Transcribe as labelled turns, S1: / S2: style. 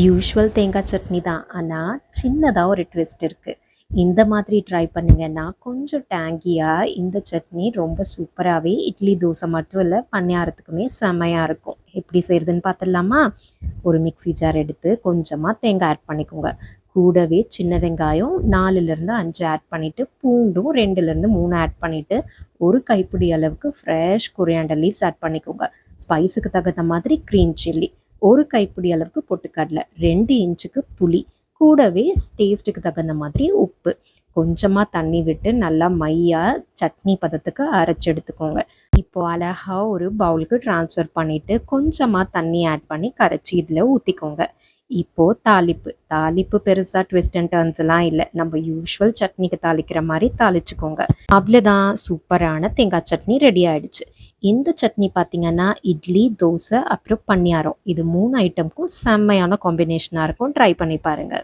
S1: Usual தேங்காய் சட்னி தான். ஆனால் சின்னதாக ஒரு ட்விஸ்ட் இருக்குது. இந்த மாதிரி ட்ரை பண்ணிங்கன்னா கொஞ்சம் டேங்கியாக இந்த சட்னி ரொம்ப சூப்பராகவே இட்லி தோசை மட்டும் இல்லை பணியாரத்துக்குமே செமையாக இருக்கும். எப்படி செய்கிறதுன்னு பார்த்துடலாமா? ஒரு மிக்ஸி ஜார் எடுத்து கொஞ்சமாக தேங்காய் ஆட் பண்ணிக்கோங்க. கூடவே சின்ன வெங்காயம் 4லேருந்து 5 ஆட் பண்ணிவிட்டு பூண்டும் 2லேருந்து 3 ஆட் பண்ணிவிட்டு ஒரு கைப்பிடி அளவுக்கு ஃப்ரெஷ் கொரியாண்டர் லீவ்ஸ் ஆட் பண்ணிக்கோங்க. ஸ்பைஸுக்கு தகுந்த மாதிரி க்ரீன் சில்லி, ஒரு கைப்பிடி அளவுக்கு பொட்டுக்கடலை, 2 இன்ச்சுக்கு புளி, கூடவே டேஸ்ட்டுக்கு தகுந்த மாதிரி உப்பு, கொஞ்சமாக தண்ணி விட்டு நல்லா மையாக சட்னி பதத்துக்கு அரைச்சி எடுத்துக்கோங்க. இப்போ அழகாக ஒரு பவுலுக்கு ட்ரான்ஸ்ஃபர் பண்ணிவிட்டு கொஞ்சமாக தண்ணி ஆட் பண்ணி கரைச்சி இதில் ஊற்றிக்கோங்க. இப்போது தாளிப்பு பெருசாக ட்விஸ்ட் அண்ட் டர்ன்ஸ் எல்லாம் இல்லை. நம்ம யூஷுவல் சட்னிக்கு தாளிக்கிற மாதிரி தாளிச்சுக்கோங்க. அவ்வளோதான், சூப்பரான தேங்காய் சட்னி ரெடி ஆகிடுச்சு. இந்த சட்னி பார்த்திங்கன்னா இட்லி, தோசை அப்புறம் பணியாரம் இது 3 ஐட்டமுக்கும் செம்மையான காம்பினேஷனாக இருக்கும். ட்ரை பண்ணி பாருங்கள்.